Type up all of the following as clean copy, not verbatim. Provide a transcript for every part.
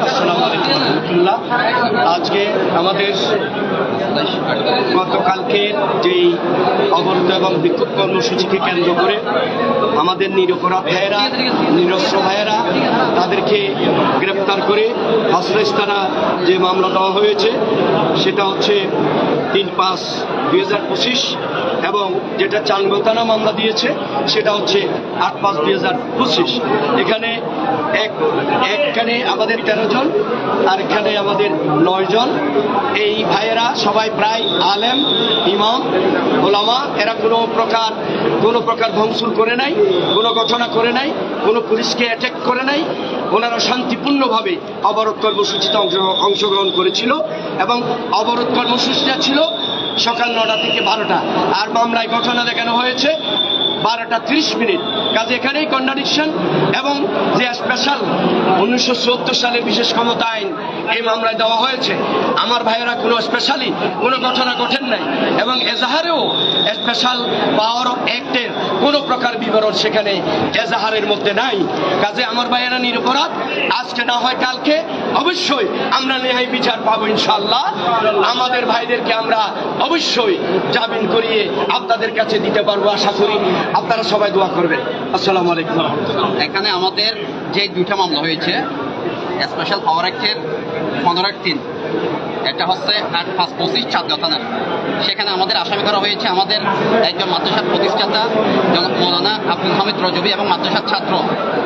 আসসালামু আলাইকুম রহমতুল্লাহ। আজকে আমাদের গতকালকের যেই অবরোধ এবং বিক্ষোভ কর্মসূচিকে কেন্দ্র করে আমাদের নিরপরাধ ভাইয়েরা, নিরস্ত্র ভাইয়েরা, তাদেরকে গ্রেপ্তার করে হাসরেস থানা যে মামলা দেওয়া হয়েছে সেটা হচ্ছে 3/5/2025 এবং যেটা চানগো থানা মামলা দিয়েছে সেটা হচ্ছে 8/5/2025। এখানে একখানে আমাদের 13 জন আর এখানে আমাদের 9 জন। এই ভাইয়েরা সবাই প্রায় আলেম, ইমাম, ওলামা। এরা কোনো প্রকার ভাঙচুর করে নাই, কোনো ঘটনা করে নাই, কোনো পুলিশকে অ্যাটাক করে নাই। ওনারা শান্তিপূর্ণভাবে অবরোধ কর্মসূচিতে অংশগ্রহণ করেছিল এবং অবরোধ কর্মসূচিটা ছিল সকাল 9টা থেকে 12টা। আর মামলায় ঘটনা দেখানো হয়েছে 12টা 30 মিনিট। কাজে এখানেই কন্ট্রাডিকশন। এবং যে স্পেশাল 1974 সালের বিশেষ ক্ষমতা আইন এই মামলায় দেওয়া হয়েছে, আমার ভাইয়েরা কোনো স্পেশালি কোনো ঘটনা ঘটেন নাই এবং এজাহারেও স্পেশাল পাওয়ার অফ অ্যাক্টের কোনো প্রকার বিবরণ সেখানে এজাহারের মধ্যে নাই। কাজে আমার ভাইয়েরা নিরপরাধ। আজকে না হয় কালকে অবশ্যই আমরা ন্যায় বিচার পাবো ইনশাআল্লাহ। আমাদের ভাইদেরকে আমরা অবশ্যই জামিন করিয়ে আপনাদের কাছে দিতে পারবো আশা করি। আপনারা সবাই দোয়া করবেন। আসসালামু আলাইকুম। এখানে আমাদের যে দুইটা মামলা হয়েছে স্পেশাল পাওয়ার অ্যাক্টের 15-3, এটা হচ্ছে 8/5/25 চাঁদগাঁও থানার। সেখানে আমাদের আসামি করা হয়েছে আমাদের একজন মাদ্রাসার প্রতিষ্ঠাতা মৌলানা আব্দুল হামিদ রজবি এবং মাদ্রাসার ছাত্র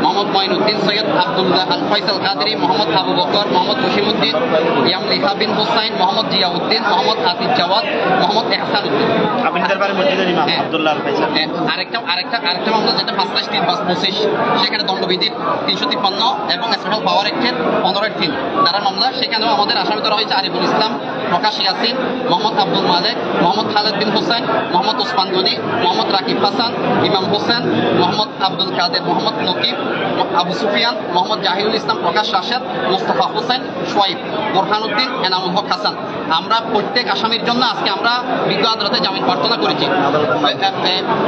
মোহাম্মদ মঈনুদ্দিন, সৈয়দ আব্দুল্লাহ আল ফয়সাল কাদরি, মোহাম্মদ আবু বকর, মোহাম্মদ জসিমউদ্দিন, ইয়ামলিহা বিন হুসাইন, মোহাম্মদ জিয়াউদ্দিন, মোহাম্মদ আতিক জাওয়াদ, মোহাম্মদ এহসান উদ্দিন। আরেকটা মামলা যেটা 5/3/25, সেখানে দণ্ডবিধির 353 এবং স্পেশাল পাওয়ার অ্যাক্টের 15-3 দ্বারা মামলা। সেখানেও আমাদের আসামি করা হয়েছে আরিফুল ইসলাম, প্রকাশ ইয়াসিন, মোহাম্মদ আব্দুল মালেক, মোহাম্মদ খালেদ বিন হোসেন, মোহাম্মদ ওসমান গনি, মোহাম্মদ রাকিব হাসান, ইমাম হোসেন, মোহাম্মদ আব্দুল কাদের, মোহাম্মদ নকিব, আবু সুফিয়ান, মোহাম্মদ জাহিরুল ইসলাম, প্রকাশ রাশেদ, মোস্তফা হোসেন, সোয়াইব, বোরহানুদ্দিন, এনামুল হক হাসান। আমরা প্রত্যেক আসামির জন্য আজকে আমরা বিজ্ঞ আদালতে জামিন প্রার্থনা করেছি।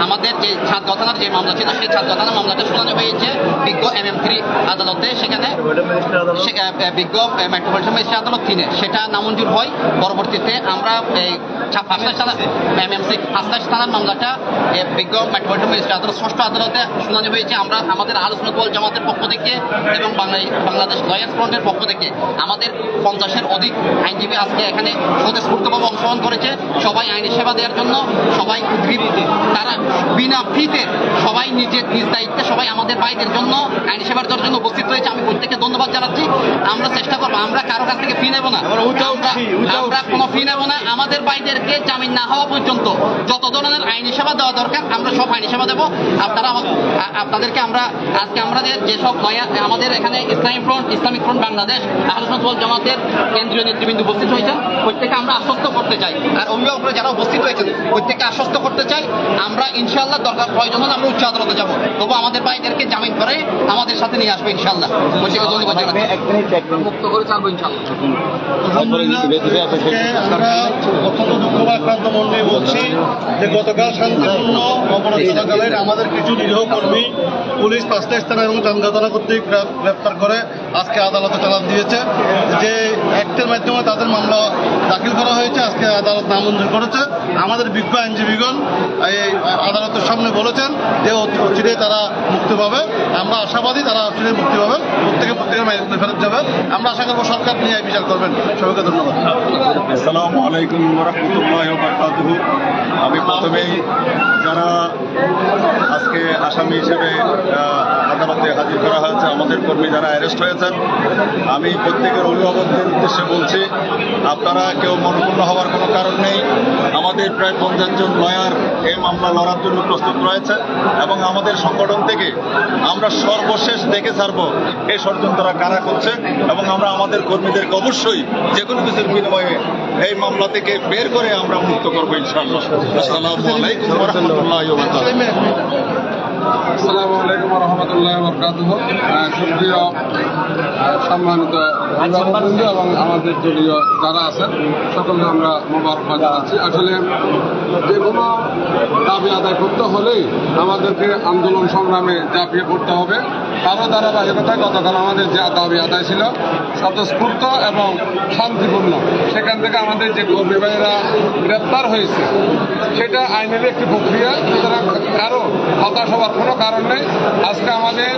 আমাদের যে ছাত্র থানার যে মামলা ছিল সেই ছাত্র থানার মামলাটা শুনানি হয়েছে বিজ্ঞ MM3 আদালতে। সেখানে বিজ্ঞ মেট্রোপলিটন ম্যাজিস্ট্রেট আদালত 3-এ সেটা নামঞ্জুর হয়। পরবর্তীতে আমরা MMC থানার মামলাটা বিজ্ঞ মেট্রোপলিটন ম্যাজিস্ট্রেট আদালত 6ষ্ঠ আদালতে শুনানি হয়েছে। আমরা আমাদের আহলে সুন্নাত ওয়াল জামাতের পক্ষ থেকে এবং বাংলাদেশ লয়ার্স ফ্রন্টের পক্ষ থেকে আমাদের 50-এর অধিক আইনজীবী আজকে এখানে স্বতঃস্ফূর্তভাবে অংশগ্রহণ করেছে। সবাই আইনি সেবা দেওয়ার জন্য, সবাই উদ্গ্রীব, তারা বিনা ফিতে সবাই নিজ দায়িত্বে সবাই আমাদের ভাইদের জন্য আইনি সেবার দেওয়ার জন্য উপস্থিত হয়েছে। আমি প্রত্যেককে ধন্যবাদ জানাচ্ছি। আমরা চেষ্টা করবো, আমরা কারো কাছ থেকে ফি নেব না, আমরা কোনো ফি নেব না। আমাদের ভাইদেরকে জামিন না হওয়া পর্যন্ত যত ধরনের আইনি সেবা দেওয়া দরকার আমরা সব আইনি সেবা দেবো। আপনাদেরকে আমরা আজকে আমাদের যেসব আমাদের এখানে ইসলামিক ফ্রন্ট বাংলাদেশ, আহলে সুন্নাত ওয়াল জামাতের কেন্দ্রীয় নেতৃবৃন্দ উপস্থিত হয়েছেন, প্রত্যেককে আমরা আশ্বস্ত করতে চাই। আর অভিভাবকরা যারা উপস্থিত হয়েছেন প্রত্যেককে আশ্বস্ত করতে চাই আমরা ইনশাআল্লাহ দরকার প্রয়োজন হলে আমরা উচ্চ আদালতে যাবো, তবু আমাদের ভাইদেরকে জামিন করে আমাদের সাথে নিয়ে আসবে ইনশাআল্লাহ। মুক্ত করে চালবো ইনশাআল্লাহ। অত্যন্ত দুঃখভাক্রান্ত মন নিয়ে বলছি যে গতকাল শান্তিপূর্ণ অবরোধ চলাকালীন আমাদের কিছু নিরীহ কর্মী পুলিশ 5 থানা এবং চান্দগাঁও থানা কর্তৃক গ্রেপ্তার করে আজকে আদালতে চালান দিয়েছে। যে অ্যাক্টের মাধ্যমে তাদের মামলা দাখিল করা হয়েছে, আজকে আদালত নামঞ্জুর করেছে। আমাদের বিজ্ঞ আইনজীবীগণ এই আদালতের সামনে বলেছেন যে অচিরে তারা মুক্তি পাবে। আমরা আশাবাদী তারা অচিরে মুক্তি পাবে, প্রত্যেকের মাইনে ফেরত যাবে। আমরা আশা করবো সরকার নিয়ে বিচার করবেন। সবাইকে ধন্যবাদ। আসসালামু আলাইকুম ওয়া রাহমাতুল্লাহি ওয়া বারাকাতুহু। আমি প্রথমেই যারা আজকে আসামি হিসেবে আদালতে হাজির করা হয়েছে, আমাদের কর্মী যারা অ্যারেস্ট হয়েছেন, আমি প্রত্যেকের অভিভাবকদের উদ্দেশ্যে বলছি আপনারা কেউ মনোক্ষুণ্ণ হওয়ার কোনো কারণ নেই। আমাদের প্রায় 50 জন লয়ার এই মামলা লড়ার জন্য প্রস্তুত রয়েছে এবং আমাদের সংগঠন থেকে আমরা সর্বশেষ দেখে ছাড়বো এই ষড়যন্ত্ররা কারা করছে এবং আমরা আমাদের কর্মীদেরকে অবশ্যই যে কোনো কিছুর বিনিময়ে এই মামলা থেকে বের করে আমরা মুক্ত করবো ইনশাআল্লাহ। আসসালামু আলাইকুম ওয়া রাহমাতুল্লাহি ওয়া বারাকাতুহু। আসসালামু আলাইকুম ওয়া রাহমাতুল্লাহি ওয়া বারাকাতুহু। সুপ্রিয় সম্মানিত অভিভাবকবৃন্দ এবং আমাদের দলীয় যারা আছেন সকলকে আমরা মোবারকবাদ জানাচ্ছি। আসলে যে কোনো দাবি আদায় করতে হলেই আমাদেরকে আন্দোলন সংগ্রামে ঝাঁপিয়ে পড়তে হবে। তারও ধারাবাহিকতায় গতকাল আমাদের যে দাবি আদায় ছিল স্বতঃস্ফূর্ত এবং শান্তিপূর্ণ, সেখান থেকে আমাদের যে কর্মী ভাইয়েরা গ্রেপ্তার হয়েছে সেটা আইনের একটি প্রক্রিয়া, সুতরাং কারো হতাশ হওয়ার কোনো কারণ নেই। আজকে আমাদের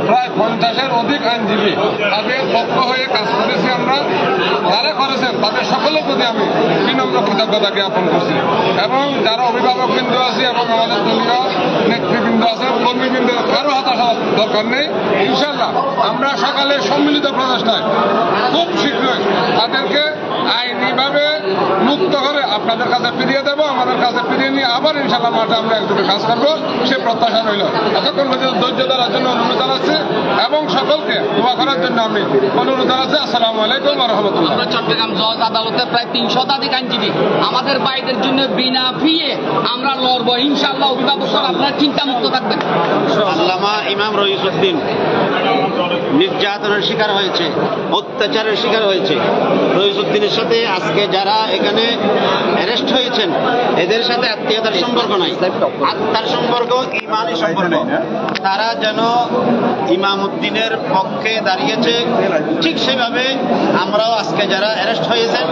প্রায় 50-এর অধিক আইনজীবী তাদের পক্ষ হয়ে কাজ করেছি আমরা, যারা করেছেন তাদের সকলের প্রতি আমি বিনম্র কৃতজ্ঞতা জ্ঞাপন করছি। এবং যারা অভিভাবকবৃন্দ আছে এবং আমাদের দলীয় নেতৃবৃন্দ আছে, কর্মীবৃন্দ, কারো হতাশ হওয়ার দরকার নেই। ইনশাল্লাহ আমরা সকালে সম্মিলিত প্রচেষ্টায় খুব শীঘ্রই তাদেরকে আইনিভাবে মুক্ত করে আপনাদের কাছে ফিরিয়ে দেবো, আমাদের কাছে ফিরিয়ে নিয়ে আবার ইনশাল্লাহ মাঠে আমরা একযোগে কাজ করবো, সে প্রত্যাশা রইল। এতক্ষণ পর্যন্ত ধৈর্য ধরার জন্য অনুরোধ জানাচ্ছি এবং সকলকে দোয়া করার জন্য আমি অনুরোধ জানাচ্ছি। আসসালামু আলাইকুম ওয়া রাহমাতুল্লাহ। আমরা চট্টগ্রাম জজ আদালতে প্রায় 300 শতাধিক আইনজীবী আমাদের ভাইদের জন্য বিনা ফিয়ে আমরা লড়বো ইনশাআল্লাহ। অভিভাবকরা আপনারা চিন্তা মুক্ত থাকবেন। আল্লামা ইমাম রইসউদ্দিন নির্যাতনের শিকার হয়েছে, অত্যাচারের শিকার হয়েছে। রইসউদ্দিনের সাথে আজকে যারা এখানে অ্যারেস্ট হয়েছেন এদের সাথে আত্মীয়তার সম্পর্ক নাই, আত্মার সম্পর্ক, ইমানি সম্পর্ক। তারা যেন ইমাম উদ্দিনের পক্ষে দাঁড়িয়েছে, ঠিক সেভাবে আমরাও আজকে যারা অ্যারেস্ট হয়েছেন